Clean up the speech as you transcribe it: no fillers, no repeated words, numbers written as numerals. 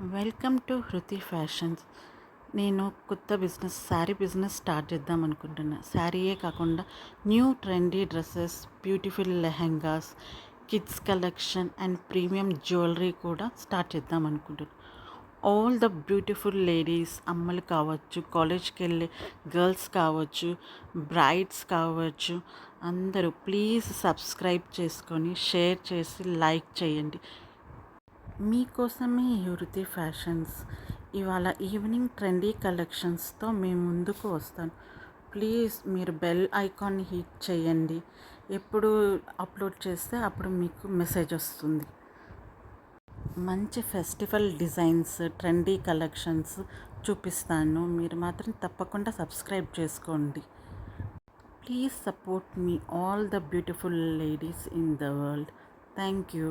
Welcome to హృతి fashions. నేను కొత్త sari business start చేద్దాం అనుకుంటున్నా. శారీయే కాకుండా new trendy dresses, beautiful lehengas, kids collection and premium jewellery కూడా స్టార్ట్ చేద్దాం అనుకుంటున్నాను. ఆల్ ద బ్యూటిఫుల్ లేడీస్, అమ్మలు కావచ్చు, కాలేజ్కి వెళ్ళే గర్ల్స్ కావచ్చు, బ్రైడ్స్ కావచ్చు, అందరూ ప్లీజ్ సబ్స్క్రైబ్ చేసుకొని షేర్ చేసి లైక్ చేయండి. మీకోసమే హృతి ఫ్యాషన్స్ ఇవాళ ఈవినింగ్ ట్రెండీ కలెక్షన్స్తో మేము ముందుకు వస్తాను. ప్లీజ్ మీరు బెల్ ఐకాన్ని హిట్ చేయండి. ఎప్పుడు అప్లోడ్ చేస్తే అప్పుడు మీకు మెసేజ్ వస్తుంది. మంచి ఫెస్టివల్ డిజైన్స్, ట్రెండీ కలెక్షన్స్ చూపిస్తాను. మీరు మాత్రం తప్పకుండా సబ్స్క్రైబ్ చేసుకోండి. Please support me all the beautiful ladies in the world. Thank you.